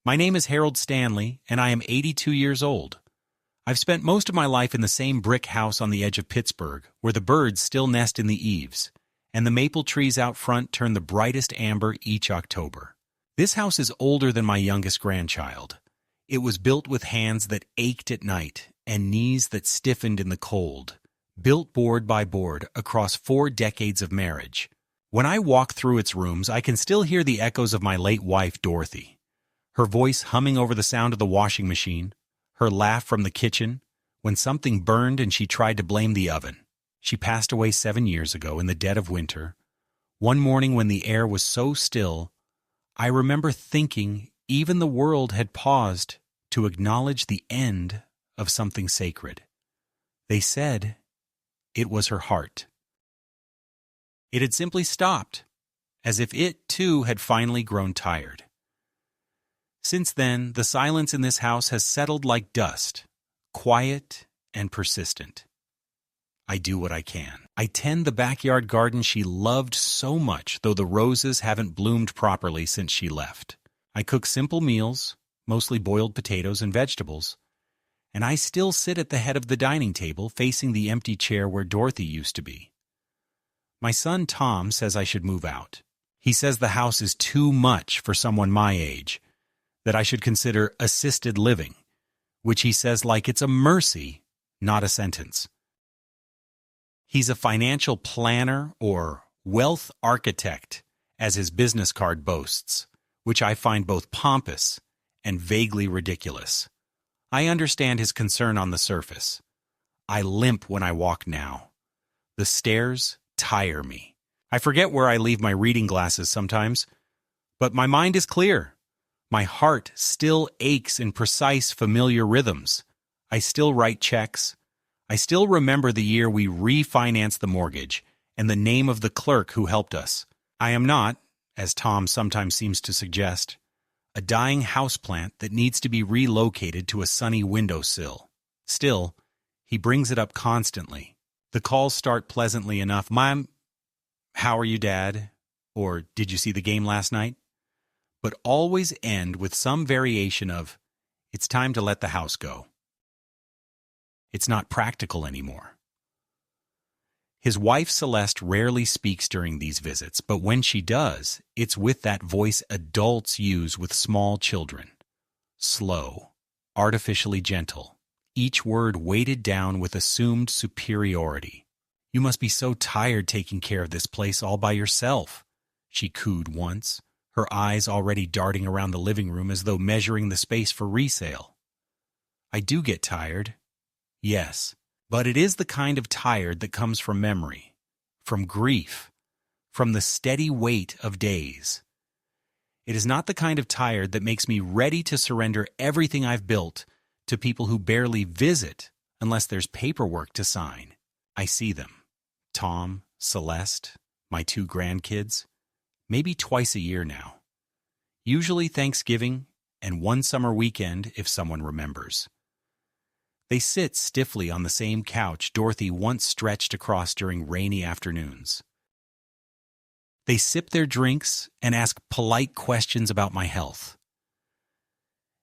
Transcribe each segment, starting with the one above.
My name is Harold Stanley, and I am 82 years old. I've spent most of my life in the same brick house on the edge of Pittsburgh, where the birds still nest in the eaves, and the maple trees out front turn the brightest amber each October. This house is older than my youngest grandchild. It was built with hands that ached at night and knees that stiffened in the cold, built board by board across 4 decades of marriage. When I walk through its rooms, I can still hear the echoes of my late wife, Dorothy. Her voice humming over the sound of the washing machine, her laugh from the kitchen when something burned and she tried to blame the oven. She passed away 7 years ago in the dead of winter. One morning when the air was so still, I remember thinking even the world had paused to acknowledge the end of something sacred. They said it was her heart. It had simply stopped, as if it too had finally grown tired. Since then, the silence in this house has settled like dust, quiet and persistent. I do what I can. I tend the backyard garden she loved so much, though the roses haven't bloomed properly since she left. I cook simple meals, mostly boiled potatoes and vegetables, and I still sit at the head of the dining table facing the empty chair where Dorothy used to be. My son Tom says I should move out. He says the house is too much for someone my age, that I should consider assisted living, which he says like it's a mercy, not a sentence. He's a financial planner or wealth architect, as his business card boasts, which I find both pompous and vaguely ridiculous. I understand his concern on the surface. I limp when I walk now. The stairs tire me. I forget where I leave my reading glasses sometimes, but my mind is clear. My heart still aches in precise, familiar rhythms. I still write checks. I still remember the year we refinanced the mortgage and the name of the clerk who helped us. I am not, as Tom sometimes seems to suggest, a dying houseplant that needs to be relocated to a sunny windowsill. Still, he brings it up constantly. The calls start pleasantly enough. Mom, how are you, Dad? Or did you see the game last night? But always end with some variation of, it's time to let the house go. It's not practical anymore. His wife Celeste rarely speaks during these visits, but when she does, it's with that voice adults use with small children. Slow, artificially gentle, each word weighted down with assumed superiority. You must be so tired taking care of this place all by yourself, she cooed once, her eyes already darting around the living room as though measuring the space for resale. I do get tired. Yes, but it is the kind of tired that comes from memory, from grief, from the steady weight of days. It is not the kind of tired that makes me ready to surrender everything I've built to people who barely visit unless there's paperwork to sign. I see them, Tom, Celeste, my 2 grandkids, maybe twice a year now. Usually Thanksgiving and one summer weekend if someone remembers. They sit stiffly on the same couch Dorothy once stretched across during rainy afternoons. They sip their drinks and ask polite questions about my health.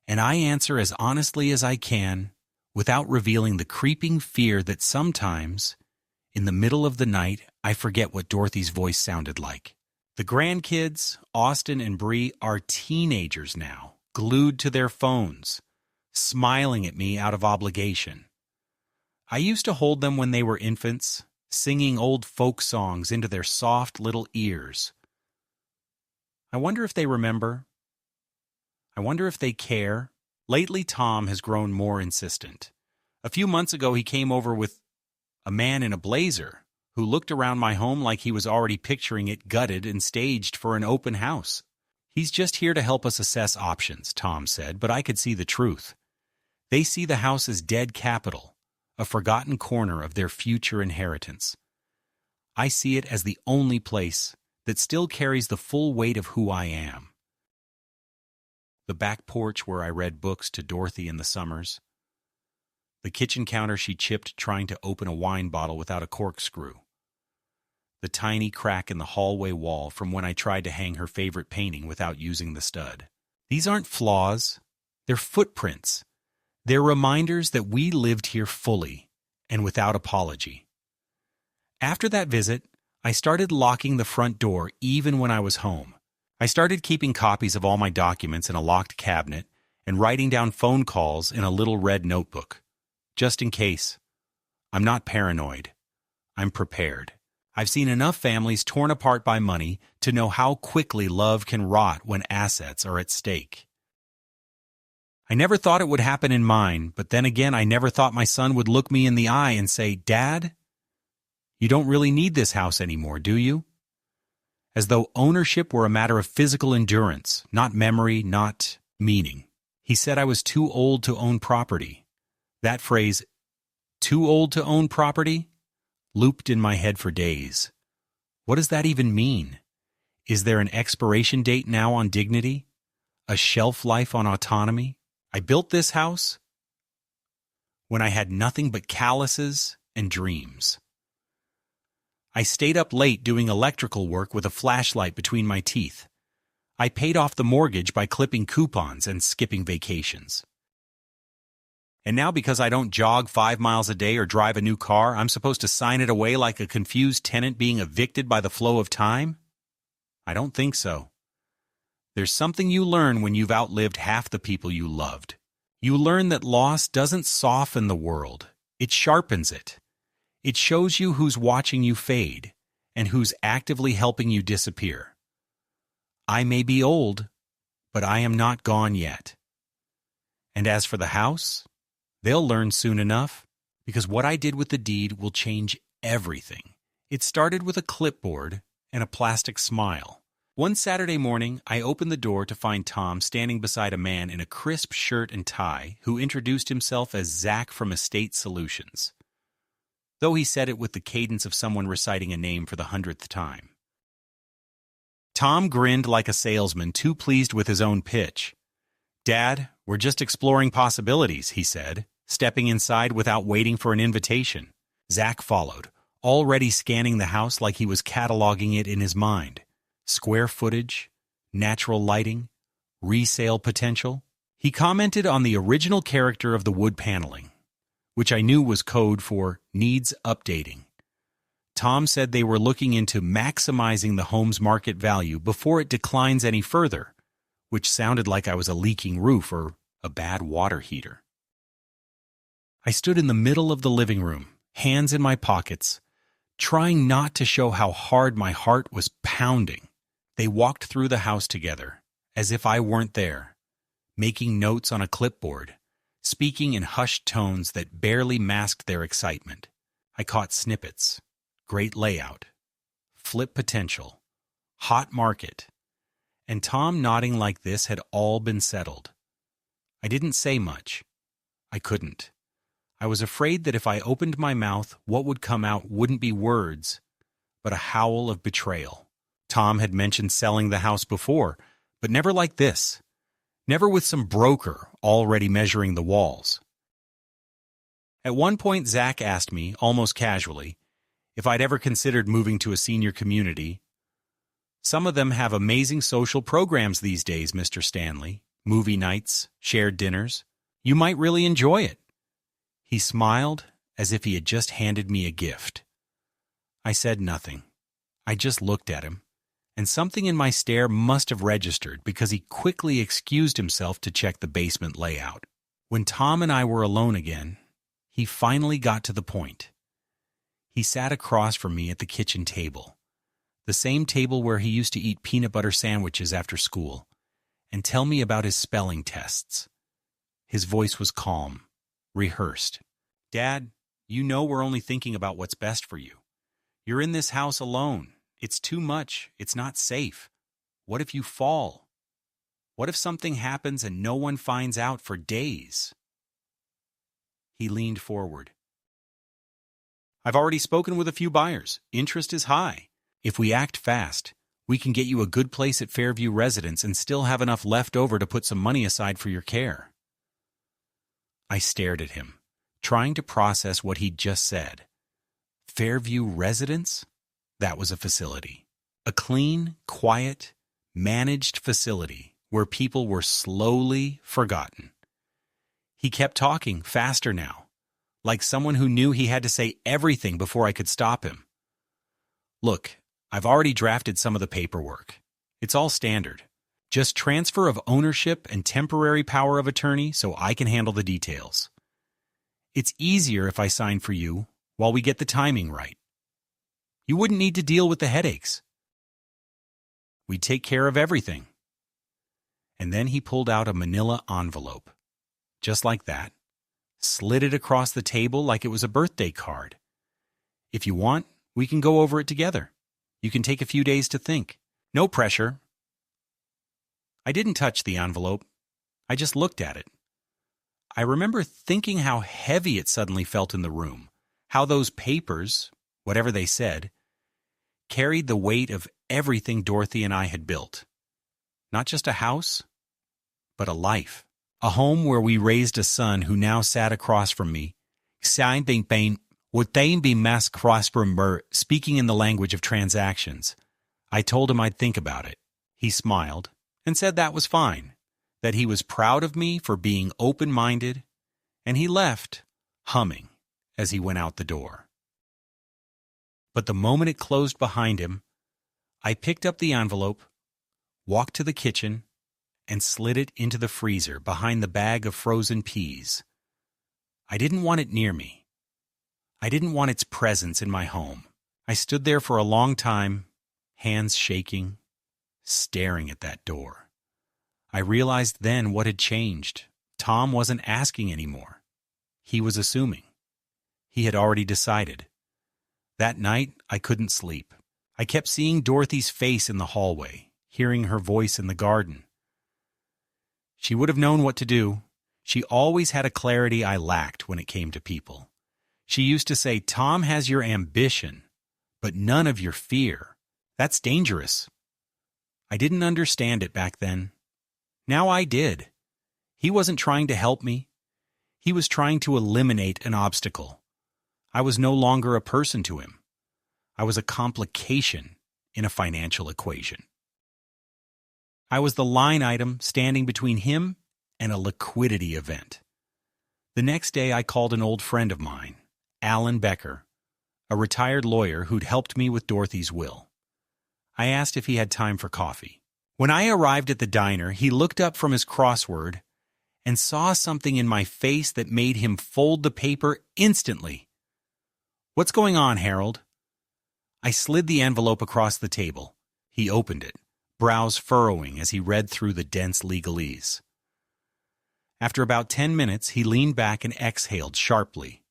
And I answer as honestly as I can without revealing the creeping fear that sometimes, in the middle of the night, I forget what Dorothy's voice sounded like. The grandkids, Austin and Bree, are teenagers now, glued to their phones, smiling at me out of obligation. I used to hold them when they were infants, singing old folk songs into their soft little ears. I wonder if they remember. I wonder if they care. Lately, Tom has grown more insistent. A few months ago, he came over with a man in a blazer who looked around my home like he was already picturing it gutted and staged for an open house. He's just here to help us assess options, Tom said, but I could see the truth. They see the house as dead capital, a forgotten corner of their future inheritance. I see it as the only place that still carries the full weight of who I am. The back porch where I read books to Dorothy in the summers. The kitchen counter she chipped trying to open a wine bottle without a corkscrew. The tiny crack in the hallway wall from when I tried to hang her favorite painting without using the stud. These aren't flaws, they're footprints. They're reminders that we lived here fully and without apology. After that visit, I started locking the front door even when I was home. I started keeping copies of all my documents in a locked cabinet and writing down phone calls in a little red notebook. Just in case. I'm not paranoid. I'm prepared. I've seen enough families torn apart by money to know how quickly love can rot when assets are at stake. I never thought it would happen in mine, but then again, I never thought my son would look me in the eye and say, "Dad, you don't really need this house anymore, do you?" As though ownership were a matter of physical endurance, not memory, not meaning. He said I was too old to own property. That phrase, "too old to own property," looped in my head for days. What does that even mean? Is there an expiration date now on dignity? A shelf life on autonomy? I built this house when I had nothing but calluses and dreams. I stayed up late doing electrical work with a flashlight between my teeth. I paid off the mortgage by clipping coupons and skipping vacations. And now because I don't jog 5 miles a day or drive a new car, I'm supposed to sign it away like a confused tenant being evicted by the flow of time? I don't think so. There's something you learn when you've outlived half the people you loved. You learn that loss doesn't soften the world. It sharpens it. It shows you who's watching you fade and who's actively helping you disappear. I may be old, but I am not gone yet. And as for the house, they'll learn soon enough, because what I did with the deed will change everything. It started with a clipboard and a plastic smile. One Saturday morning, I opened the door to find Tom standing beside a man in a crisp shirt and tie who introduced himself as Zach from Estate Solutions, though he said it with the cadence of someone reciting a name for the 100th time. Tom grinned like a salesman, too pleased with his own pitch. "Dad, we're just exploring possibilities," he said, stepping inside without waiting for an invitation. Zach followed, already scanning the house like he was cataloging it in his mind. Square footage, natural lighting, resale potential. He commented on the original character of the wood paneling, which I knew was code for needs updating. Tom said they were looking into maximizing the home's market value before it declines any further, which sounded like I was a leaking roof or a bad water heater. I stood in the middle of the living room, hands in my pockets, trying not to show how hard my heart was pounding. They walked through the house together, as if I weren't there, making notes on a clipboard, speaking in hushed tones that barely masked their excitement. I caught snippets, great layout, flip potential, hot market, and Tom nodding like this had all been settled. I didn't say much. I couldn't. I was afraid that if I opened my mouth, what would come out wouldn't be words, but a howl of betrayal. Tom had mentioned selling the house before, but never like this. Never with some broker already measuring the walls. At one point, Zach asked me, almost casually, if I'd ever considered moving to a senior community. "Some of them have amazing social programs these days, Mr. Stanley. Movie nights, shared dinners. You might really enjoy it." He smiled as if he had just handed me a gift. I said nothing. I just looked at him, and something in my stare must have registered because he quickly excused himself to check the basement layout. When Tom and I were alone again, he finally got to the point. He sat across from me at the kitchen table, the same table where he used to eat peanut butter sandwiches after school, and tell me about his spelling tests. His voice was calm, rehearsed. "Dad, you know we're only thinking about what's best for you. You're in this house alone. It's too much. It's not safe. What if you fall? What if something happens and no one finds out for days?" He leaned forward. "I've already spoken with a few buyers. Interest is high. If we act fast, we can get you a good place at Fairview Residence and still have enough left over to put some money aside for your care." I stared at him, trying to process what he'd just said. Fairview Residence? That was a facility. A clean, quiet, managed facility where people were slowly forgotten. He kept talking, faster now, like someone who knew he had to say everything before I could stop him. Look, I've already drafted some of the paperwork. It's all standard. Just transfer of ownership and temporary power of attorney so I can handle the details. It's easier if I sign for you while we get the timing right. You wouldn't need to deal with the headaches. We'd take care of everything. And then he pulled out a manila envelope. Just like that. Slid it across the table like it was a birthday card. If you want, we can go over it together. You can take a few days to think. No pressure. I didn't touch the envelope. I just looked at it. I remember thinking how heavy it suddenly felt in the room, how those papers, whatever they said, carried the weight of everything Dorothy and I had built. Not just a house, but a life. A home where we raised a son who now sat across from me, speaking in the language of transactions. I told him I'd think about it. He smiled and said that was fine, that he was proud of me for being open-minded, and he left, humming, as he went out the door. But the moment it closed behind him, I picked up the envelope, walked to the kitchen, and slid it into the freezer behind the bag of frozen peas. I didn't want it near me. I didn't want its presence in my home. I stood there for a long time, hands shaking, staring at that door. I realized then what had changed. Tom wasn't asking anymore. He was assuming. He had already decided. That night, I couldn't sleep. I kept seeing Dorothy's face in the hallway, hearing her voice in the garden. She would have known what to do. She always had a clarity I lacked when it came to people. She used to say, Tom has your ambition, but none of your fear. That's dangerous. I didn't understand it back then. Now I did. He wasn't trying to help me. He was trying to eliminate an obstacle. I was no longer a person to him. I was a complication in a financial equation. I was the line item standing between him and a liquidity event. The next day I called an old friend of mine, Alan Becker, a retired lawyer who'd helped me with Dorothy's will. I asked if he had time for coffee. When I arrived at the diner, he looked up from his crossword and saw something in my face that made him fold the paper instantly. What's going on, Harold? I slid the envelope across the table. He opened it, brows furrowing as he read through the dense legalese. After about 10 minutes, he leaned back and exhaled sharply.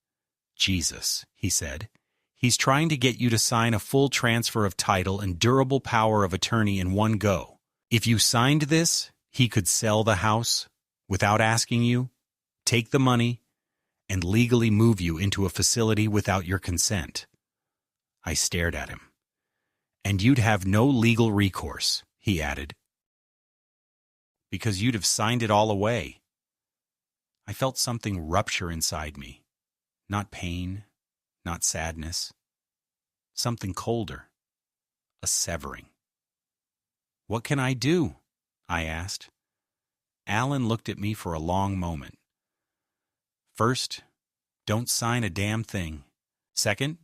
Jesus, he said, he's trying to get you to sign a full transfer of title and durable power of attorney in one go. If you signed this, he could sell the house without asking you, take the money, and legally move you into a facility without your consent. I stared at him. And you'd have no legal recourse, he added, because you'd have signed it all away. I felt something rupture inside me. Not pain, not sadness. Something colder. A severing. What can I do? I asked. Alan looked at me for a long moment. First, don't sign a damn thing. Second,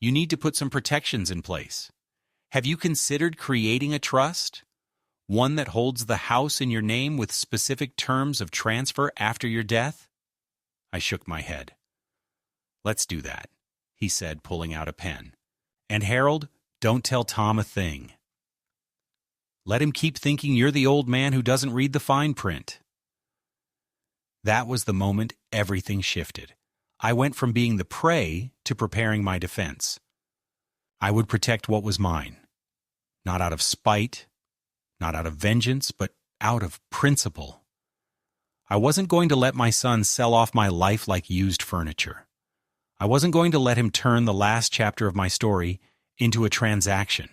you need to put some protections in place. Have you considered creating a trust? One that holds the house in your name with specific terms of transfer after your death? I shook my head. Let's do that, he said, pulling out a pen. And Harold, don't tell Tom a thing. Let him keep thinking you're the old man who doesn't read the fine print. That was the moment everything shifted. I went from being the prey to preparing my defense. I would protect what was mine. Not out of spite, not out of vengeance, but out of principle. I wasn't going to let my son sell off my life like used furniture. I wasn't going to let him turn the last chapter of my story into a transaction.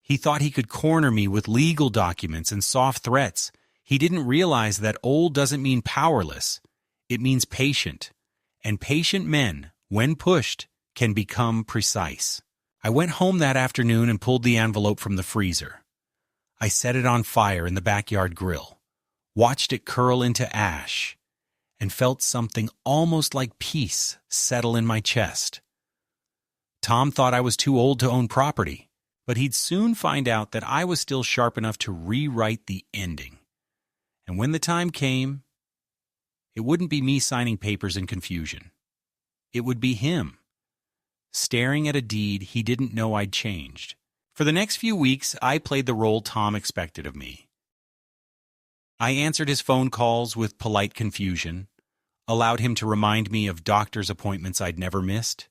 He thought he could corner me with legal documents and soft threats. He didn't realize that old doesn't mean powerless. It means patient. And patient men, when pushed, can become precise. I went home that afternoon and pulled the envelope from the freezer. I set it on fire in the backyard grill, watched it curl into ash, and felt something almost like peace settle in my chest. Tom thought I was too old to own property, but he'd soon find out that I was still sharp enough to rewrite the ending. And when the time came, it wouldn't be me signing papers in confusion. It would be him, staring at a deed he didn't know I'd changed. For the next few weeks, I played the role Tom expected of me. I answered his phone calls with polite confusion, allowed him to remind me of doctor's appointments I'd never missed,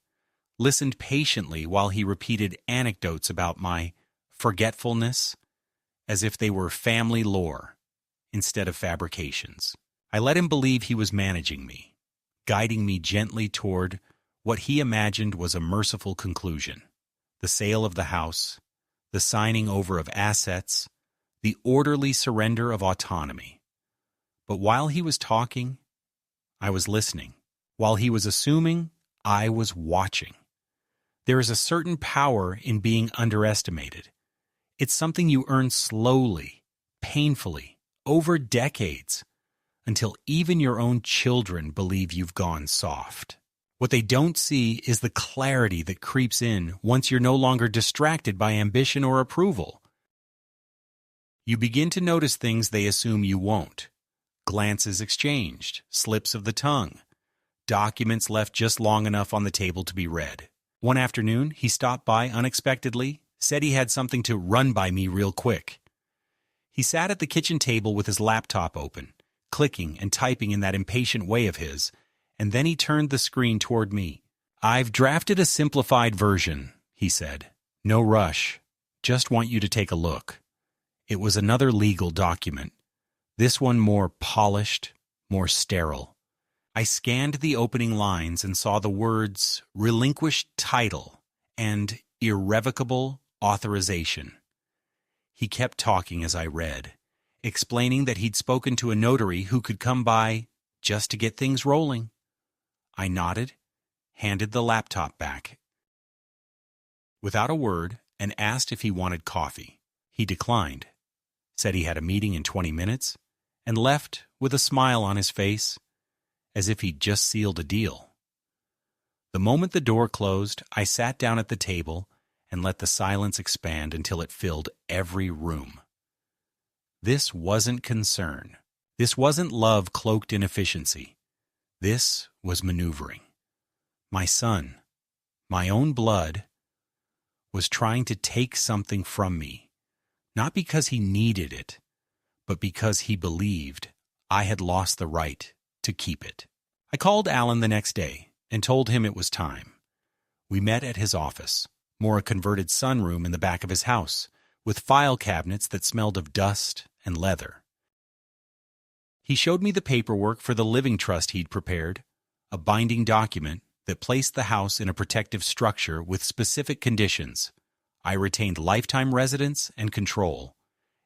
listened patiently while he repeated anecdotes about my forgetfulness as if they were family lore instead of fabrications. I let him believe he was managing me, guiding me gently toward what he imagined was a merciful conclusion: the sale of the house, the signing over of assets, the orderly surrender of autonomy. But while he was talking, I was listening. While he was assuming, I was watching. There is a certain power in being underestimated. It's something you earn slowly, painfully, over decades, until even your own children believe you've gone soft. What they don't see is the clarity that creeps in once you're no longer distracted by ambition or approval. You begin to notice things they assume you won't. Glances exchanged, slips of the tongue, documents left just long enough on the table to be read. One afternoon, he stopped by unexpectedly, said he had something to run by me real quick. He sat at the kitchen table with his laptop open, clicking and typing in that impatient way of his, and then he turned the screen toward me. "I've drafted a simplified version," he said. "No rush. Just want you to take a look." It was another legal document, this one more polished, more sterile. I scanned the opening lines and saw the words "relinquished title" and "irrevocable authorization." He kept talking as I read, explaining that he'd spoken to a notary who could come by just to get things rolling. I nodded, handed the laptop back without a word, and asked if he wanted coffee. He declined, said he had a meeting in 20 minutes, and left with a smile on his face, as if he'd just sealed a deal. The moment the door closed, I sat down at the table and let the silence expand until it filled every room. This wasn't concern. This wasn't love cloaked in efficiency. This was maneuvering. My son, my own blood, was trying to take something from me, not because he needed it, but because he believed I had lost the right to keep it. I called Alan the next day and told him it was time. We met at his office, more a converted sunroom in the back of his house, with file cabinets that smelled of dust and leather. He showed me the paperwork for the living trust he'd prepared, a binding document that placed the house in a protective structure with specific conditions. I retained lifetime residence and control,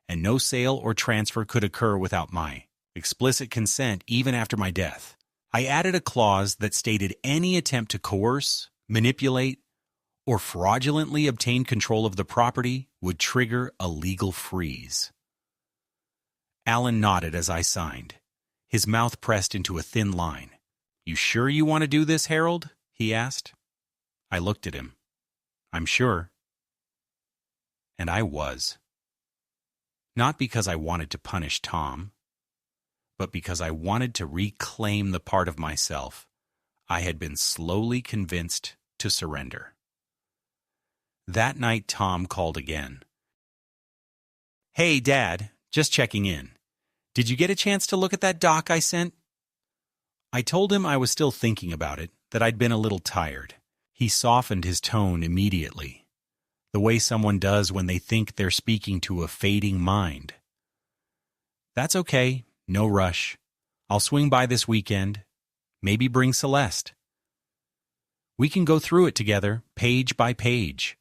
and no sale or transfer could occur without my explicit consent even after my death. I added a clause that stated any attempt to coerce, manipulate, or fraudulently obtain control of the property would trigger a legal freeze. Alan nodded as I signed, his mouth pressed into a thin line. "You sure you want to do this, Harold?" he asked. I looked at him. "I'm sure." And I was. Not because I wanted to punish Tom, but because I wanted to reclaim the part of myself I had been slowly convinced to surrender. That night, Tom called again. "Hey, Dad, just checking in. Did you get a chance to look at that doc I sent?" I told him I was still thinking about it, that I'd been a little tired. He softened his tone immediately, the way someone does when they think they're speaking to a fading mind. "That's okay, no rush. I'll swing by this weekend, maybe bring Celeste. We can go through it together, page by page."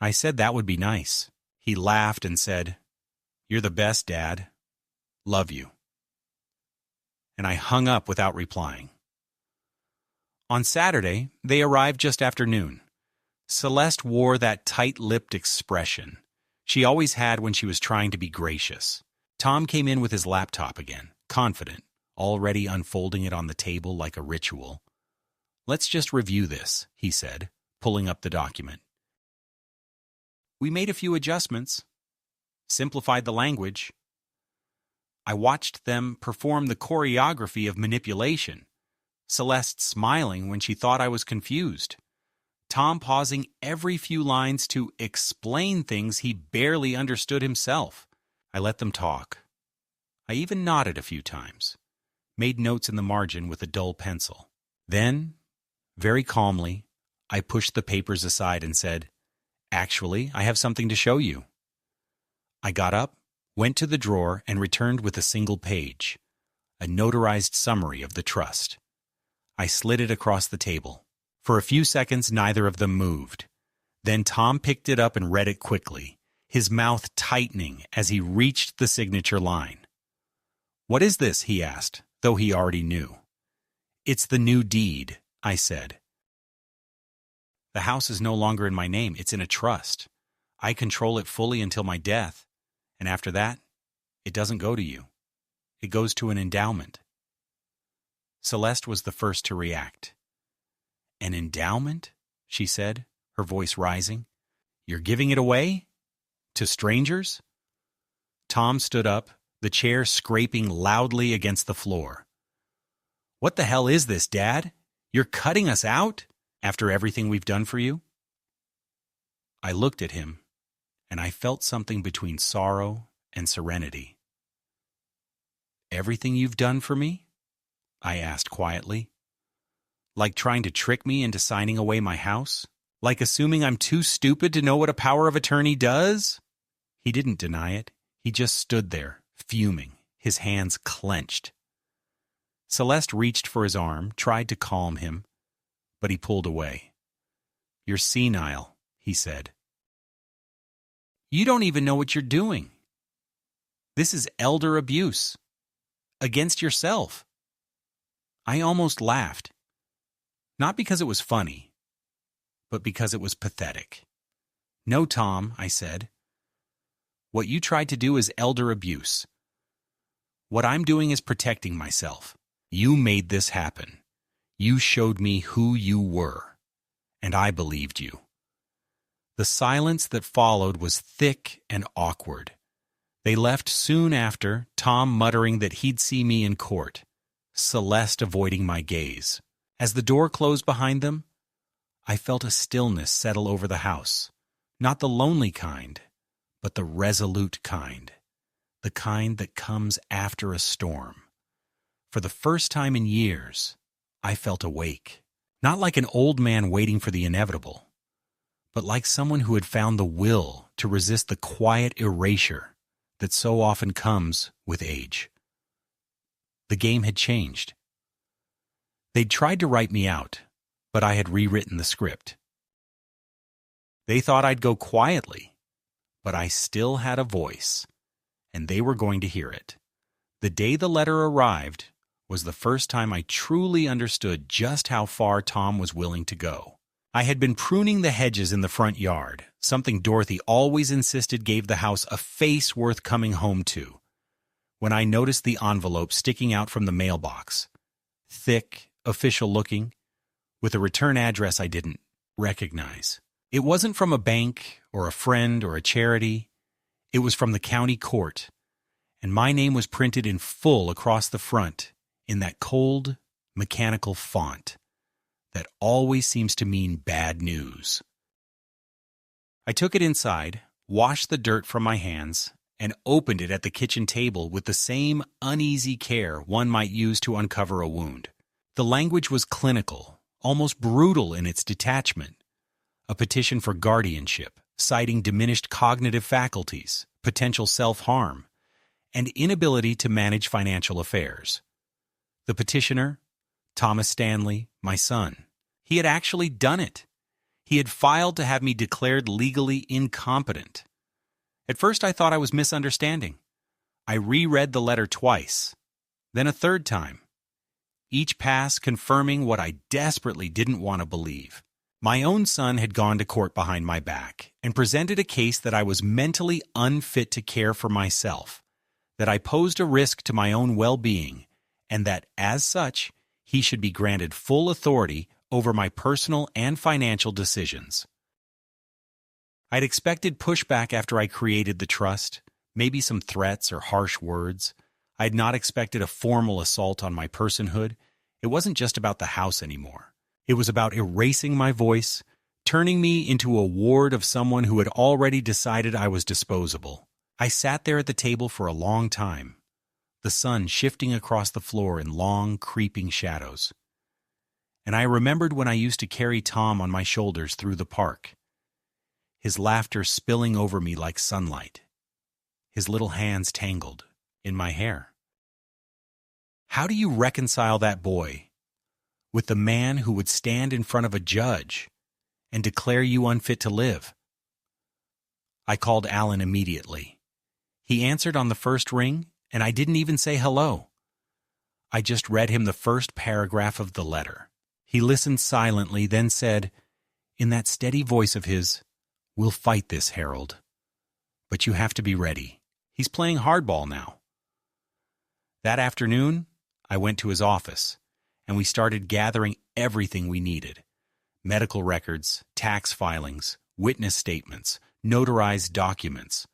I said that would be nice. He laughed and said, "You're the best, Dad. Love you." And I hung up without replying. On Saturday, they arrived just after noon. Celeste wore that tight-lipped expression. She always had when she was trying to be gracious. Tom came in with his laptop again, confident, already unfolding it on the table like a ritual. "Let's just review this," he said, pulling up the document. "We made a few adjustments, simplified the language." I watched them perform the choreography of manipulation, Celeste smiling when she thought I was confused, Tom pausing every few lines to explain things he barely understood himself. I let them talk. I even nodded a few times, made notes in the margin with a dull pencil. Then, very calmly, I pushed the papers aside and said, "Actually, I have something to show you." I got up, went to the drawer, and returned with a single page, a notarized summary of the trust. I slid it across the table. For a few seconds, neither of them moved. Then Tom picked it up and read it quickly, his mouth tightening as he reached the signature line. "What is this?" he asked, though he already knew. "It's the new deed," I said. "The house is no longer in my name. It's in a trust. I control it fully until my death, and after that, it doesn't go to you. It goes to an endowment." Celeste was the first to react. "An endowment?" she said, her voice rising. "You're giving it away? To strangers?" Tom stood up, the chair scraping loudly against the floor. "What the hell is this, Dad? You're cutting us out? After everything we've done for you?" I looked at him, and I felt something between sorrow and serenity. "Everything you've done for me?" I asked quietly. "Like trying to trick me into signing away my house? Like assuming I'm too stupid to know what a power of attorney does?" He didn't deny it. He just stood there, fuming, his hands clenched. Celeste reached for his arm, tried to calm him, but he pulled away. "You're senile," he said. "You don't even know what you're doing. This is elder abuse. Against yourself." I almost laughed. Not because it was funny, but because it was pathetic. "No, Tom," I said. "What you tried to do is elder abuse. What I'm doing is protecting myself. You made this happen. You showed me who you were, and I believed you." The silence that followed was thick and awkward. They left soon after, Tom muttering that he'd see me in court, Celeste avoiding my gaze. As the door closed behind them, I felt a stillness settle over the house. Not the lonely kind, but the resolute kind. The kind that comes after a storm. For the first time in years, I felt awake. Not like an old man waiting for the inevitable, but like someone who had found the will to resist the quiet erasure that so often comes with age. The game had changed. They'd tried to write me out, but I had rewritten the script. They thought I'd go quietly, but I still had a voice, and they were going to hear it. The day the letter arrived was the first time I truly understood just how far Tom was willing to go. I had been pruning the hedges in the front yard, something Dorothy always insisted gave the house a face worth coming home to, when I noticed the envelope sticking out from the mailbox. Thick, official-looking, with a return address I didn't recognize. It wasn't from a bank or a friend or a charity. It was from the county court, and my name was printed in full across the front in that cold, mechanical font that always seems to mean bad news. I took it inside, washed the dirt from my hands, and opened it at the kitchen table with the same uneasy care one might use to uncover a wound. The language was clinical, almost brutal in its detachment. A petition for guardianship, citing diminished cognitive faculties, potential self-harm, and inability to manage financial affairs. The petitioner, Thomas Stanley, my son. He had actually done it. He had filed to have me declared legally incompetent. At first I thought I was misunderstanding. I reread the letter twice, then a third time, each pass confirming what I desperately didn't want to believe. My own son had gone to court behind my back and presented a case that I was mentally unfit to care for myself, that I posed a risk to my own well-being, and that, as such, he should be granted full authority over my personal and financial decisions. I'd expected pushback after I created the trust, maybe some threats or harsh words. I'd not expected a formal assault on my personhood. It wasn't just about the house anymore. It was about erasing my voice, turning me into a ward of someone who had already decided I was disposable. I sat there at the table for a long time, the sun shifting across the floor in long, creeping shadows. And I remembered when I used to carry Tom on my shoulders through the park, his laughter spilling over me like sunlight, his little hands tangled in my hair. How do you reconcile that boy with the man who would stand in front of a judge and declare you unfit to live? I called Alan immediately. He answered on the first ring, and I didn't even say hello. I just read him the first paragraph of the letter. He listened silently, then said, in that steady voice of his, "We'll fight this, Harold. But you have to be ready. He's playing hardball now." That afternoon, I went to his office, and we started gathering everything we needed: medical records, tax filings, witness statements, notarized documents,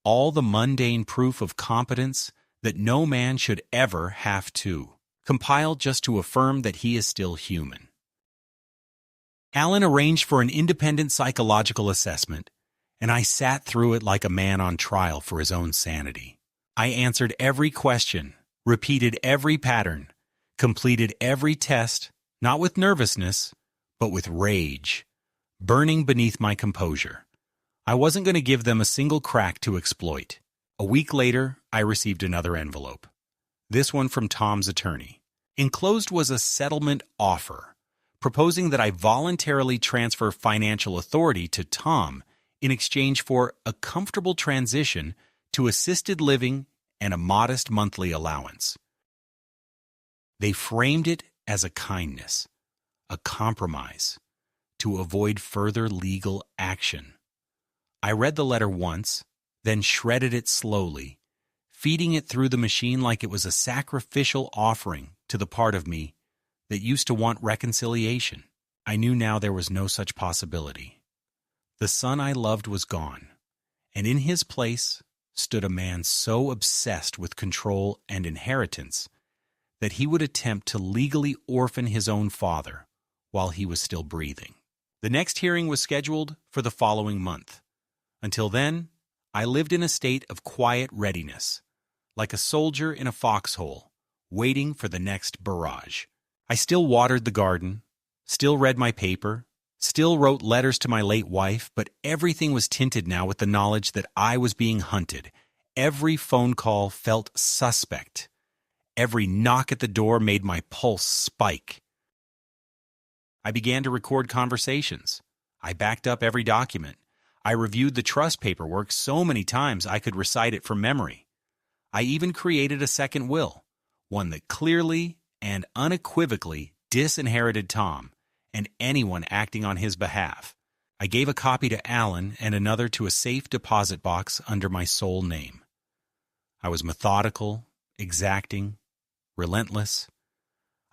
all the mundane proof of competence that no man should ever have to, compiled just to affirm that he is still human. Alan arranged for an independent psychological assessment, and I sat through it like a man on trial for his own sanity. I answered every question, repeated every pattern, completed every test, not with nervousness, but with rage, burning beneath my composure. I wasn't going to give them a single crack to exploit. A week later, I received another envelope. This one from Tom's attorney. Enclosed was a settlement offer, proposing that I voluntarily transfer financial authority to Tom in exchange for a comfortable transition to assisted living and a modest monthly allowance. They framed it as a kindness, a compromise, to avoid further legal action. I read the letter once, then shredded it slowly, feeding it through the machine like it was a sacrificial offering to the part of me that used to want reconciliation. I knew now there was no such possibility. The son I loved was gone, and in his place stood a man so obsessed with control and inheritance that he would attempt to legally orphan his own father while he was still breathing. The next hearing was scheduled for the following month. Until then, I lived in a state of quiet readiness, like a soldier in a foxhole, waiting for the next barrage. I still watered the garden, still read my paper, still wrote letters to my late wife, but everything was tinted now with the knowledge that I was being hunted. Every phone call felt suspect. Every knock at the door made my pulse spike. I began to record conversations. I backed up every document. I reviewed the trust paperwork so many times I could recite it from memory. I even created a second will, one that clearly and unequivocally disinherited Tom and anyone acting on his behalf. I gave a copy to Alan and another to a safe deposit box under my sole name. I was methodical, exacting, relentless.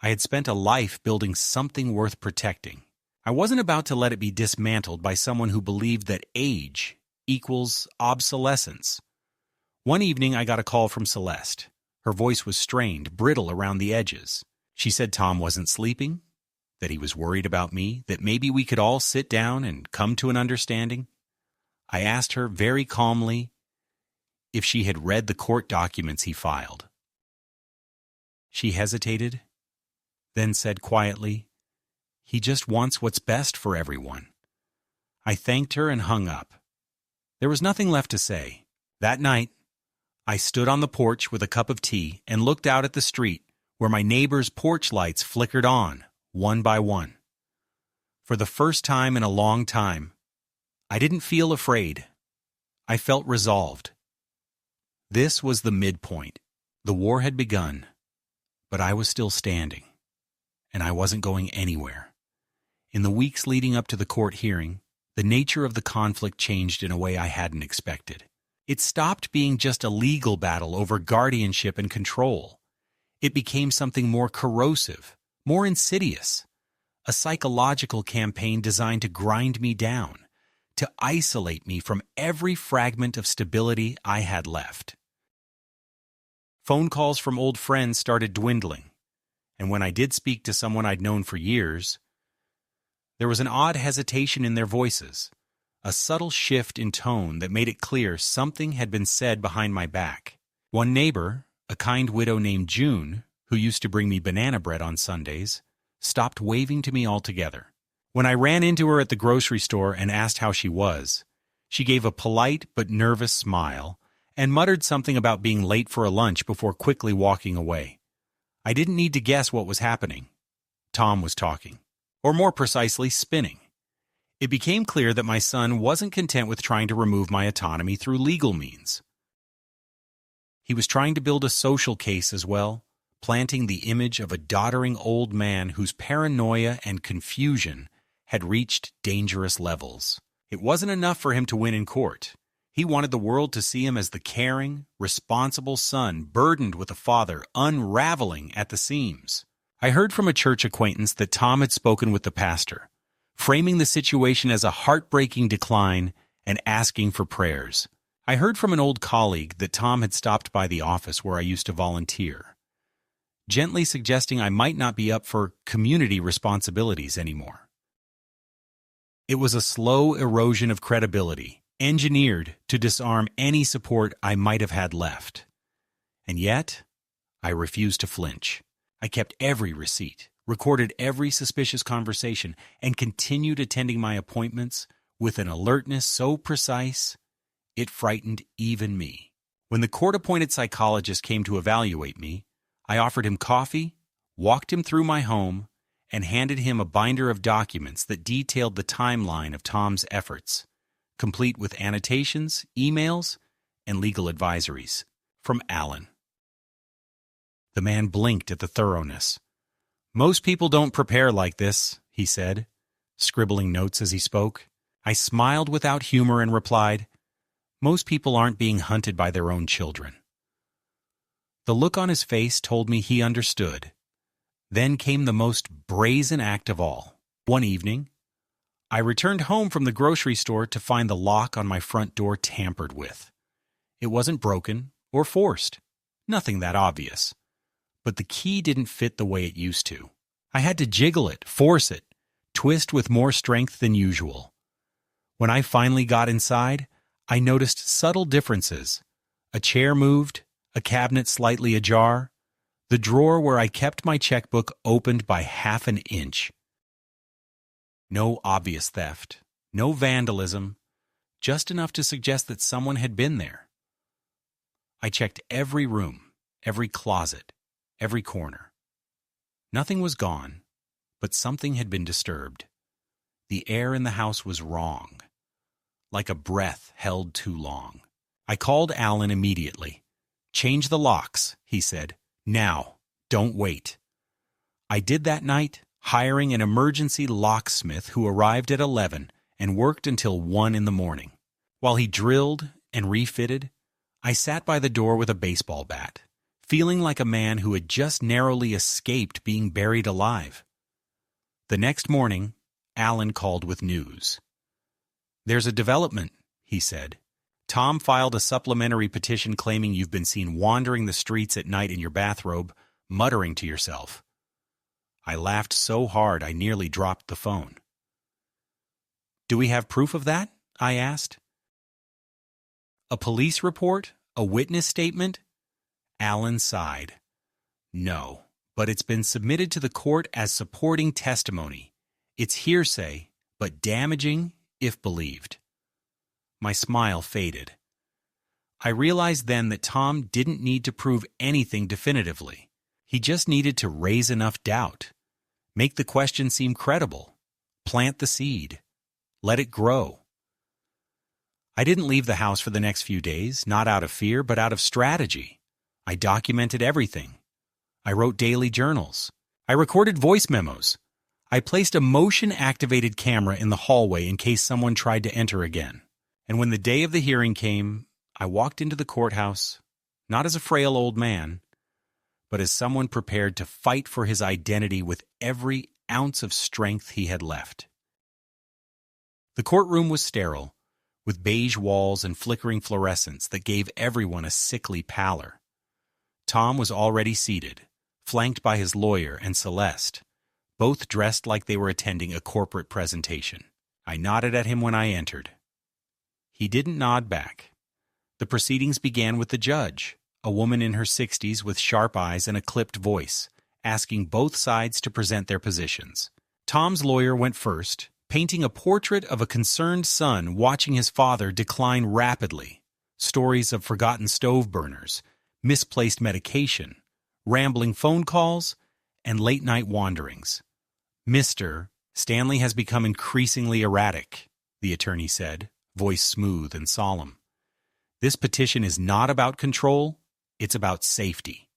I had spent a life building something worth protecting. I wasn't about to let it be dismantled by someone who believed that age equals obsolescence. One evening I got a call from Celeste. Her voice was strained, brittle around the edges. She said Tom wasn't sleeping, that he was worried about me, that maybe we could all sit down and come to an understanding. I asked her very calmly if she had read the court documents he filed. She hesitated, then said quietly, "He just wants what's best for everyone." I thanked her and hung up. There was nothing left to say. That night, I stood on the porch with a cup of tea and looked out at the street where my neighbor's porch lights flickered on, one by one. For the first time in a long time, I didn't feel afraid. I felt resolved. This was the midpoint. The war had begun, but I was still standing, and I wasn't going anywhere. In the weeks leading up to the court hearing, the nature of the conflict changed in a way I hadn't expected. It stopped being just a legal battle over guardianship and control. It became something more corrosive, more insidious, a psychological campaign designed to grind me down, to isolate me from every fragment of stability I had left. Phone calls from old friends started dwindling, and when I did speak to someone I'd known for years, there was an odd hesitation in their voices, a subtle shift in tone that made it clear something had been said behind my back. One neighbor, a kind widow named June, who used to bring me banana bread on Sundays, stopped waving to me altogether. When I ran into her at the grocery store and asked how she was, she gave a polite but nervous smile and muttered something about being late for a lunch before quickly walking away. I didn't need to guess what was happening. Tom was talking, or more precisely, spinning. It became clear that my son wasn't content with trying to remove my autonomy through legal means. He was trying to build a social case as well, planting the image of a doddering old man whose paranoia and confusion had reached dangerous levels. It wasn't enough for him to win in court. He wanted the world to see him as the caring, responsible son burdened with a father unraveling at the seams. I heard from a church acquaintance that Tom had spoken with the pastor, framing the situation as a heartbreaking decline and asking for prayers. I heard from an old colleague that Tom had stopped by the office where I used to volunteer, gently suggesting I might not be up for community responsibilities anymore. It was a slow erosion of credibility, engineered to disarm any support I might have had left. And yet, I refused to flinch. I kept every receipt, recorded every suspicious conversation, and continued attending my appointments with an alertness so precise it frightened even me. When the court-appointed psychologist came to evaluate me, I offered him coffee, walked him through my home, and handed him a binder of documents that detailed the timeline of Tom's efforts, complete with annotations, emails, and legal advisories from Alan. The man blinked at the thoroughness. "Most people don't prepare like this," he said, scribbling notes as he spoke. I smiled without humor and replied, "Most people aren't being hunted by their own children." The look on his face told me he understood. Then came the most brazen act of all. One evening, I returned home from the grocery store to find the lock on my front door tampered with. It wasn't broken or forced, nothing that obvious. But the key didn't fit the way it used to. I had to jiggle it, force it, twist with more strength than usual. When I finally got inside, I noticed subtle differences. A chair moved, a cabinet slightly ajar, the drawer where I kept my checkbook opened by half an inch. No obvious theft, no vandalism, just enough to suggest that someone had been there. I checked every room, every closet, every corner. Nothing was gone, but something had been disturbed. The air in the house was wrong, like a breath held too long. I called Alan immediately. "Change the locks," he said. "Now, don't wait." I did that night, hiring an emergency locksmith who arrived at 11 and worked until 1 in the morning. While he drilled and refitted, I sat by the door with a baseball bat, feeling like a man who had just narrowly escaped being buried alive. The next morning, Alan called with news. "There's a development," he said. "Tom filed a supplementary petition claiming you've been seen wandering the streets at night in your bathrobe, muttering to yourself." I laughed so hard I nearly dropped the phone. "Do we have proof of that?" I asked. "A police report? A witness statement?" Alan sighed. "No, but it's been submitted to the court as supporting testimony. It's hearsay, but damaging if believed." My smile faded. I realized then that Tom didn't need to prove anything definitively. He just needed to raise enough doubt, make the question seem credible, plant the seed, let it grow. I didn't leave the house for the next few days, not out of fear, but out of strategy. I documented everything. I wrote daily journals. I recorded voice memos. I placed a motion-activated camera in the hallway in case someone tried to enter again. And when the day of the hearing came, I walked into the courthouse, not as a frail old man, but as someone prepared to fight for his identity with every ounce of strength he had left. The courtroom was sterile, with beige walls and flickering fluorescents that gave everyone a sickly pallor. Tom was already seated, flanked by his lawyer and Celeste, both dressed like they were attending a corporate presentation. I nodded at him when I entered. He didn't nod back. The proceedings began with the judge, a woman in her 60s with sharp eyes and a clipped voice, asking both sides to present their positions. Tom's lawyer went first, painting a portrait of a concerned son watching his father decline rapidly. Stories of forgotten stove burners, misplaced medication, rambling phone calls, and late-night wanderings. Mr. Stanley has become increasingly erratic, the attorney said, voice smooth and solemn. This petition is not about control, it's about safety.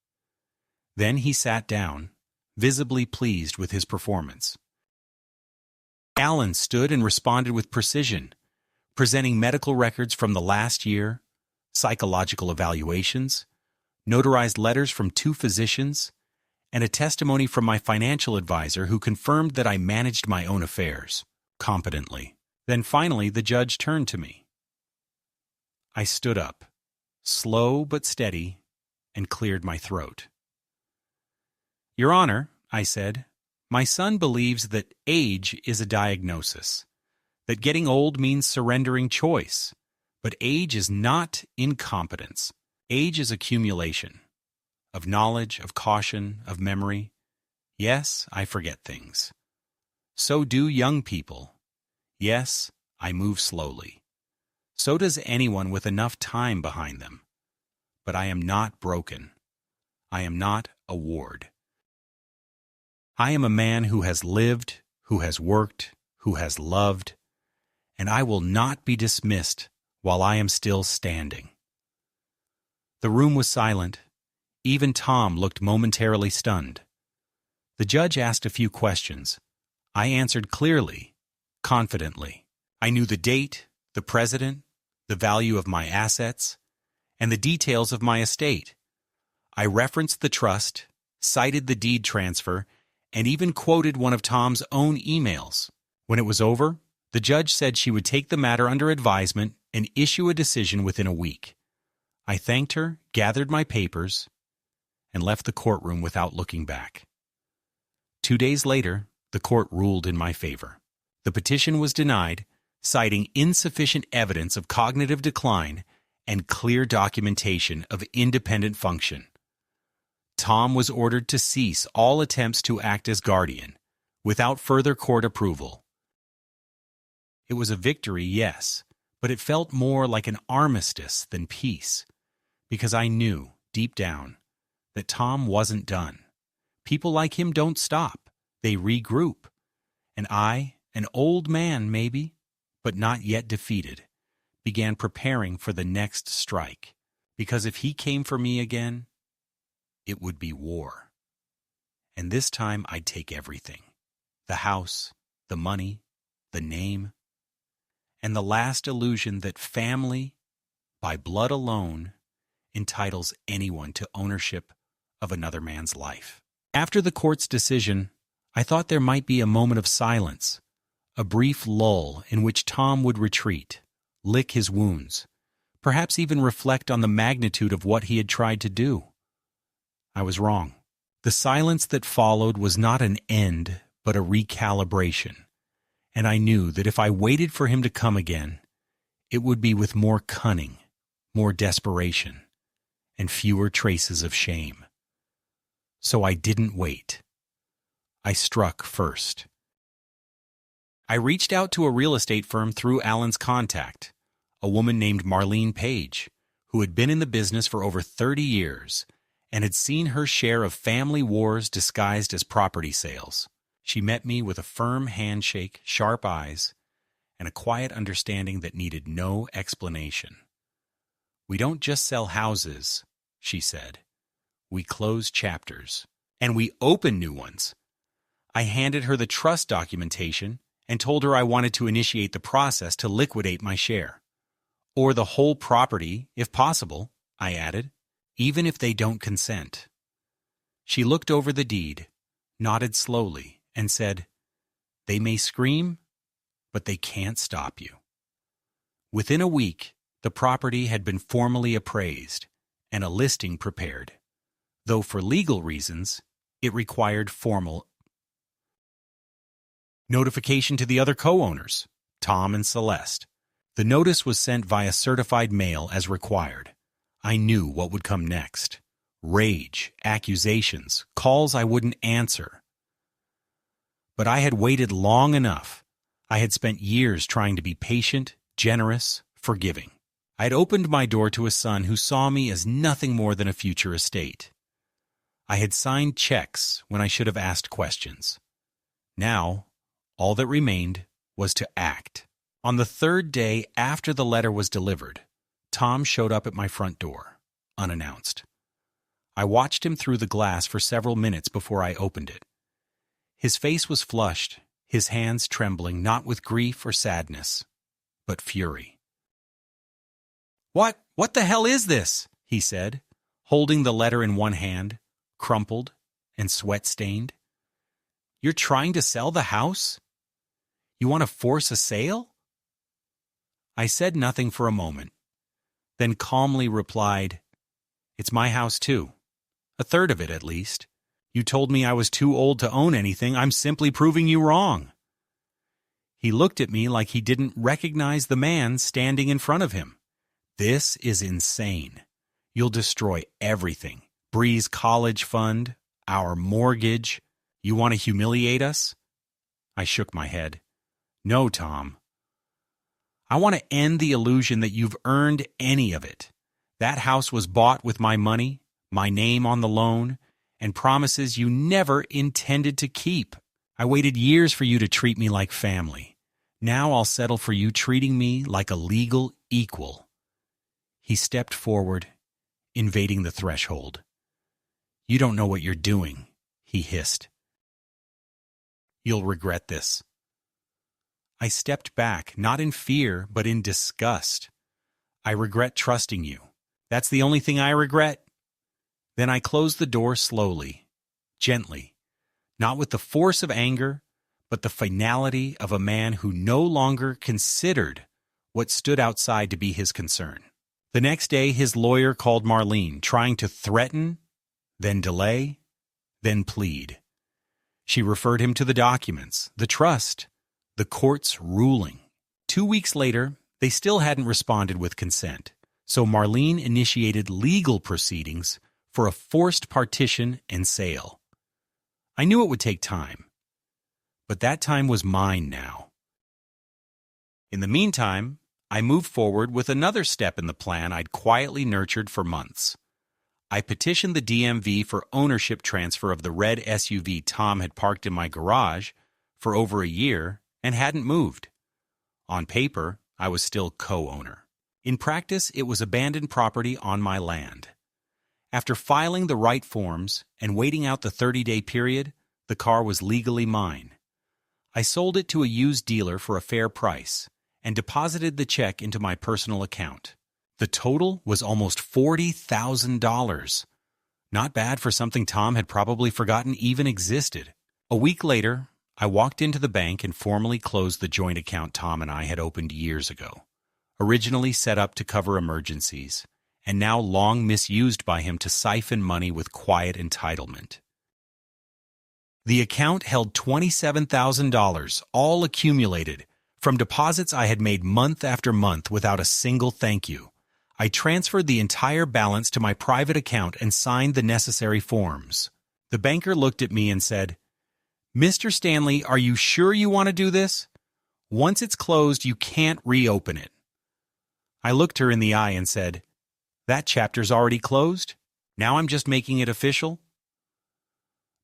Then he sat down, visibly pleased with his performance. Alan stood and responded with precision, presenting medical records from the last year, psychological evaluations, notarized letters from 2 physicians, and a testimony from my financial advisor who confirmed that I managed my own affairs competently. Then finally the judge turned to me. I stood up, slow but steady, and cleared my throat. Your Honor, I said, my son believes that age is a diagnosis, that getting old means surrendering choice, but age is not incompetence. Age is accumulation of knowledge, of caution, of memory. Yes, I forget things. So do young people. Yes, I move slowly. So does anyone with enough time behind them. But I am not broken. I am not a ward. I am a man who has lived, who has worked, who has loved, and I will not be dismissed while I am still standing. The room was silent. Even Tom looked momentarily stunned. The judge asked a few questions. I answered clearly, confidently. I knew the date, the president, the value of my assets, and the details of my estate. I referenced the trust, cited the deed transfer, and even quoted one of Tom's own emails. When it was over, the judge said she would take the matter under advisement and issue a decision within a week. I thanked her, gathered my papers, and left the courtroom without looking back. 2 days later, the court ruled in my favor. The petition was denied, citing insufficient evidence of cognitive decline and clear documentation of independent function. Tom was ordered to cease all attempts to act as guardian, without further court approval. It was a victory, yes, but it felt more like an armistice than peace, because I knew, deep down, that Tom wasn't done. People like him don't stop. They regroup. And I, an old man maybe, but not yet defeated, began preparing for the next strike, because if he came for me again, it would be war. And this time I'd take everything. The house, the money, the name, and the last illusion that family, by blood alone, entitles anyone to ownership of another man's life. After the court's decision, I thought there might be a moment of silence, a brief lull in which Tom would retreat, lick his wounds, perhaps even reflect on the magnitude of what he had tried to do. I was wrong. The silence that followed was not an end, but a recalibration, and I knew that if I waited for him to come again, it would be with more cunning, more desperation, and fewer traces of shame. So I didn't wait. I struck first. I reached out to a real estate firm through Alan's contact, a woman named Marlene Page, who had been in the business for over 30 years and had seen her share of family wars disguised as property sales. She met me with a firm handshake, sharp eyes, and a quiet understanding that needed no explanation. We don't just sell houses, she said. We close chapters, and we open new ones. I handed her the trust documentation and told her I wanted to initiate the process to liquidate my share. Or the whole property, if possible, I added, even if they don't consent. She looked over the deed, nodded slowly, and said, "They may scream, but they can't stop you." Within a week, the property had been formally appraised and a listing prepared, though for legal reasons, it required formal notification to the other co-owners, Tom and Celeste. The notice was sent via certified mail as required. I knew what would come next. Rage, accusations, calls I wouldn't answer. But I had waited long enough. I had spent years trying to be patient, generous, forgiving. I had opened my door to a son who saw me as nothing more than a future estate. I had signed checks when I should have asked questions. Now, all that remained was to act. On the third day after the letter was delivered, Tom showed up at my front door, unannounced. I watched him through the glass for several minutes before I opened it. His face was flushed, his hands trembling not with grief or sadness, but fury. What the hell is this?" he said, holding the letter in one hand, crumpled and sweat-stained. "You're trying to sell the house? You want to force a sale?" I said nothing for a moment, then calmly replied, "It's my house too. A third of it, at least. You told me I was too old to own anything. I'm simply proving you wrong." He looked at me like he didn't recognize the man standing in front of him. "This is insane. You'll destroy everything. Bree's college fund, our mortgage. You want to humiliate us?" I shook my head. "No, Tom. I want to end the illusion that you've earned any of it. That house was bought with my money, my name on the loan, and promises you never intended to keep. I waited years for you to treat me like family. Now I'll settle for you treating me like a legal equal." He stepped forward, invading the threshold. "You don't know what you're doing," he hissed. "You'll regret this." I stepped back, not in fear, but in disgust. "I regret trusting you. That's the only thing I regret." Then I closed the door slowly, gently, not with the force of anger, but the finality of a man who no longer considered what stood outside to be his concern. The next day, his lawyer called Marlene, trying to threaten, then delay, then plead. She referred him to the documents, the trust, the court's ruling. 2 weeks later, they still hadn't responded with consent, so Marlene initiated legal proceedings for a forced partition and sale. I knew it would take time, but that time was mine now. In the meantime, I moved forward with another step in the plan I'd quietly nurtured for months. I petitioned the DMV for ownership transfer of the red SUV Tom had parked in my garage for over a year and hadn't moved. On paper, I was still co-owner. In practice, it was abandoned property on my land. After filing the right forms and waiting out the 30-day period, the car was legally mine. I sold it to a used dealer for a fair price and deposited the check into my personal account. The total was almost $40,000. Not bad for something Tom had probably forgotten even existed. A week later, I walked into the bank and formally closed the joint account Tom and I had opened years ago, originally set up to cover emergencies, and now long misused by him to siphon money with quiet entitlement. The account held $27,000, all accumulated, from deposits I had made month after month without a single thank you. I transferred the entire balance to my private account and signed the necessary forms. The banker looked at me and said, "Mr. Stanley, are you sure you want to do this? Once it's closed, you can't reopen it." I looked her in the eye and said, "That chapter's already closed? Now I'm just making it official?"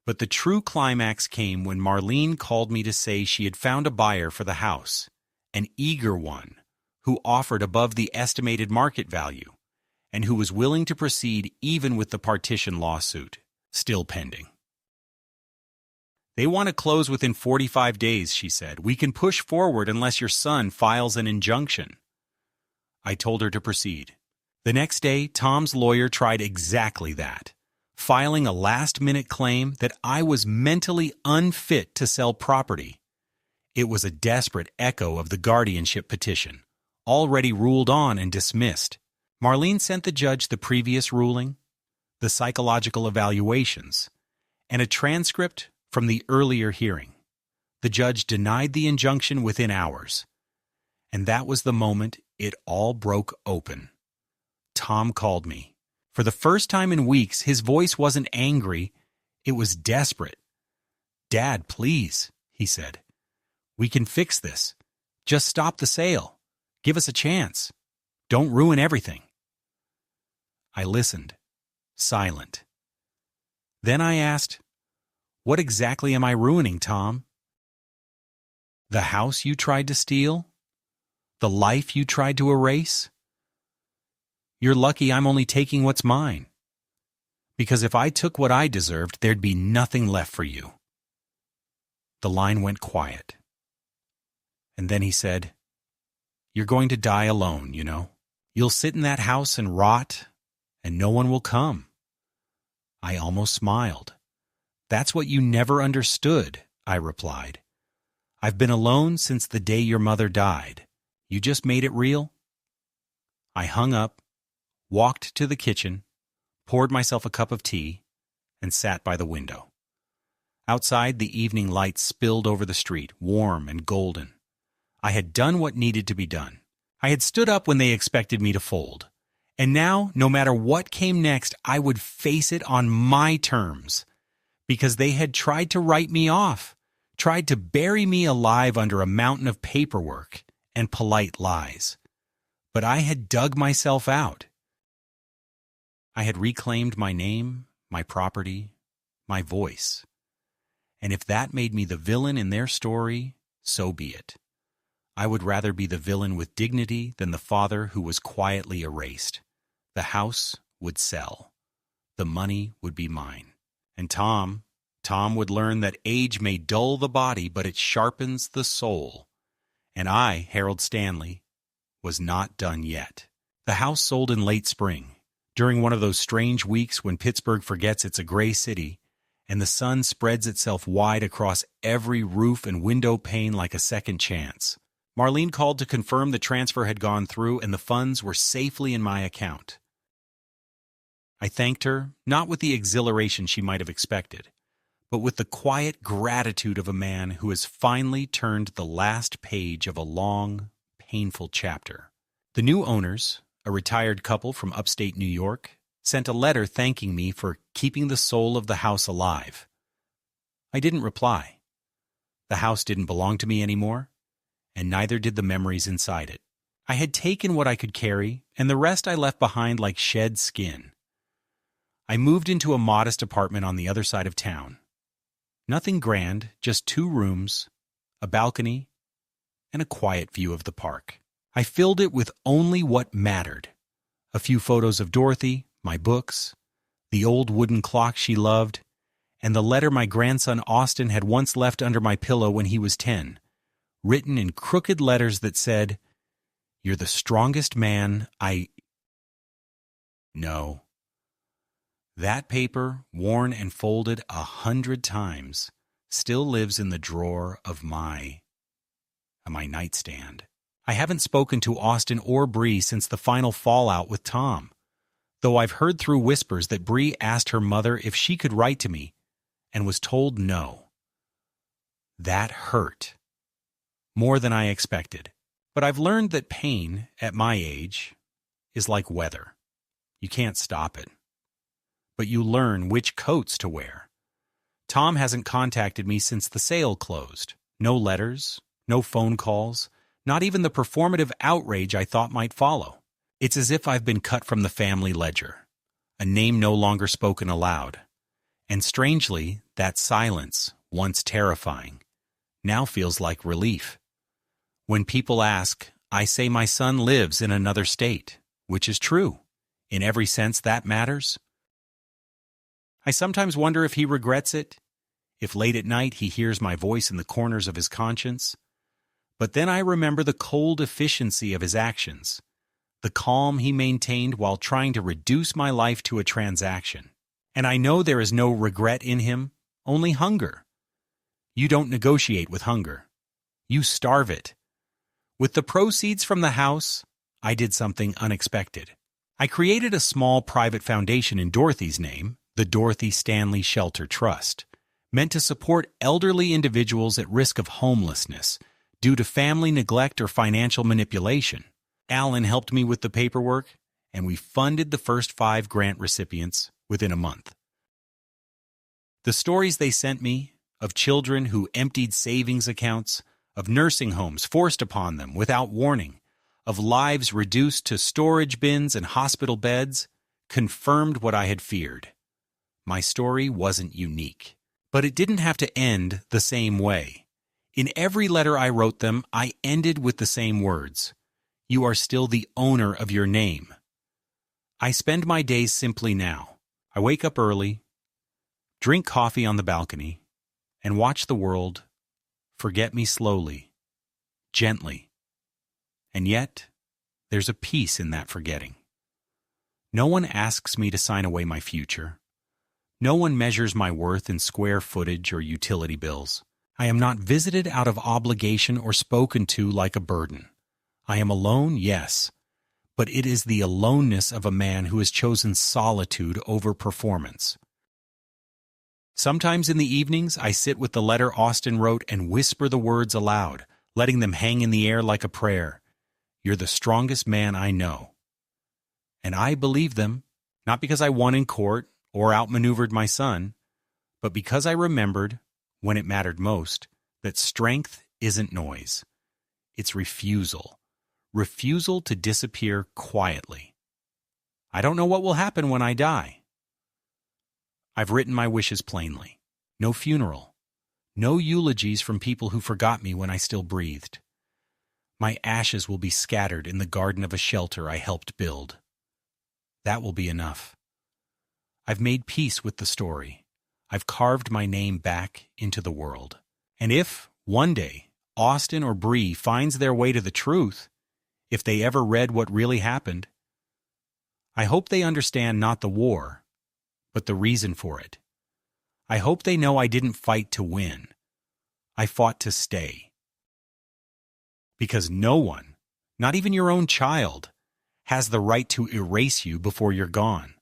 But the true climax came when Marlene called me to say she had found a buyer for the house, an eager one, who offered above the estimated market value, and who was willing to proceed even with the partition lawsuit, still pending. They want to close within 45 days, she said. We can push forward unless your son files an injunction. I told her to proceed. The next day, Tom's lawyer tried exactly that, filing a last-minute claim that I was mentally unfit to sell property. It was a desperate echo of the guardianship petition, already ruled on and dismissed. Marlene sent the judge the previous ruling, the psychological evaluations, and a transcript from the earlier hearing. The judge denied the injunction within hours. And that was the moment it all broke open. Tom called me. For the first time in weeks, his voice wasn't angry, it was desperate. "Dad, please," he said. "We can fix this. Just stop the sale. Give us a chance. Don't ruin everything." I listened, silent. Then I asked, "What exactly am I ruining, Tom? The house you tried to steal? The life you tried to erase? You're lucky I'm only taking what's mine. Because if I took what I deserved, there'd be nothing left for you." The line went quiet. And then he said, "You're going to die alone, you know. You'll sit in that house and rot, and no one will come." I almost smiled. "That's what you never understood," I replied. "I've been alone since the day your mother died. You just made it real." I hung up, walked to the kitchen, poured myself a cup of tea, and sat by the window. Outside, the evening light spilled over the street, warm and golden. I had done what needed to be done. I had stood up when they expected me to fold. And now, no matter what came next, I would face it on my terms. Because they had tried to write me off, tried to bury me alive under a mountain of paperwork and polite lies. But I had dug myself out. I had reclaimed my name, my property, my voice. And if that made me the villain in their story, so be it. I would rather be the villain with dignity than the father who was quietly erased. The house would sell. The money would be mine. And Tom would learn that age may dull the body, but it sharpens the soul. And I, Harold Stanley, was not done yet. The house sold in late spring, during one of those strange weeks when Pittsburgh forgets it's a gray city, and the sun spreads itself wide across every roof and window pane like a second chance. Marlene called to confirm the transfer had gone through and the funds were safely in my account. I thanked her, not with the exhilaration she might have expected, but with the quiet gratitude of a man who has finally turned the last page of a long, painful chapter. The new owners, a retired couple from upstate New York, sent a letter thanking me for keeping the soul of the house alive. I didn't reply. The house didn't belong to me anymore, and neither did the memories inside it. I had taken what I could carry, and the rest I left behind like shed skin. I moved into a modest apartment on the other side of town. Nothing grand, just 2 rooms, a balcony, and a quiet view of the park. I filled it with only what mattered. A few photos of Dorothy, my books, the old wooden clock she loved, and the letter my grandson Austin had once left under my pillow when he was 10, written in crooked letters that said, "You're the strongest man I..." No. That paper, worn and folded 100 times, still lives in the drawer of my nightstand. I haven't spoken to Austin or Bree since the final fallout with Tom, though I've heard through whispers that Bree asked her mother if she could write to me and was told no. That hurt. More than I expected. But I've learned that pain, at my age, is like weather. You can't stop it. But you learn which coats to wear. Tom hasn't contacted me since the sale closed. No letters, no phone calls, not even the performative outrage I thought might follow. It's as if I've been cut from the family ledger, a name no longer spoken aloud. And strangely, that silence, once terrifying, now feels like relief. When people ask, I say my son lives in another state, which is true. In every sense that matters. I sometimes wonder if he regrets it, if late at night he hears my voice in the corners of his conscience. But then I remember the cold efficiency of his actions, the calm he maintained while trying to reduce my life to a transaction. And I know there is no regret in him, only hunger. You don't negotiate with hunger. You starve it. With the proceeds from the house, I did something unexpected. I created a small private foundation in Dorothy's name, the Dorothy Stanley Shelter Trust, meant to support elderly individuals at risk of homelessness due to family neglect or financial manipulation. Alan helped me with the paperwork, and we funded the first 5 grant recipients within a month. The stories they sent me of children who emptied savings accounts, of nursing homes forced upon them without warning, of lives reduced to storage bins and hospital beds, confirmed what I had feared. My story wasn't unique, but it didn't have to end the same way. In every letter I wrote them, I ended with the same words: "You are still the owner of your name." I spend my days simply now. I wake up early, drink coffee on the balcony, and watch the world forget me slowly, gently. And yet, there's a peace in that forgetting. No one asks me to sign away my future. No one measures my worth in square footage or utility bills. I am not visited out of obligation or spoken to like a burden. I am alone, yes, but it is the aloneness of a man who has chosen solitude over performance. Sometimes in the evenings, I sit with the letter Austin wrote and whisper the words aloud, letting them hang in the air like a prayer. "You're the strongest man I know." And I believe them, not because I won in court or outmaneuvered my son, but because I remembered, when it mattered most, that strength isn't noise. It's refusal. Refusal to disappear quietly. I don't know what will happen when I die. I've written my wishes plainly. No funeral. No eulogies from people who forgot me when I still breathed. My ashes will be scattered in the garden of a shelter I helped build. That will be enough. I've made peace with the story. I've carved my name back into the world. And if, one day, Austin or Bree finds their way to the truth, if they ever read what really happened, I hope they understand not the war, but the reason for it. I hope they know I didn't fight to win. I fought to stay. Because no one, not even your own child, has the right to erase you before you're gone.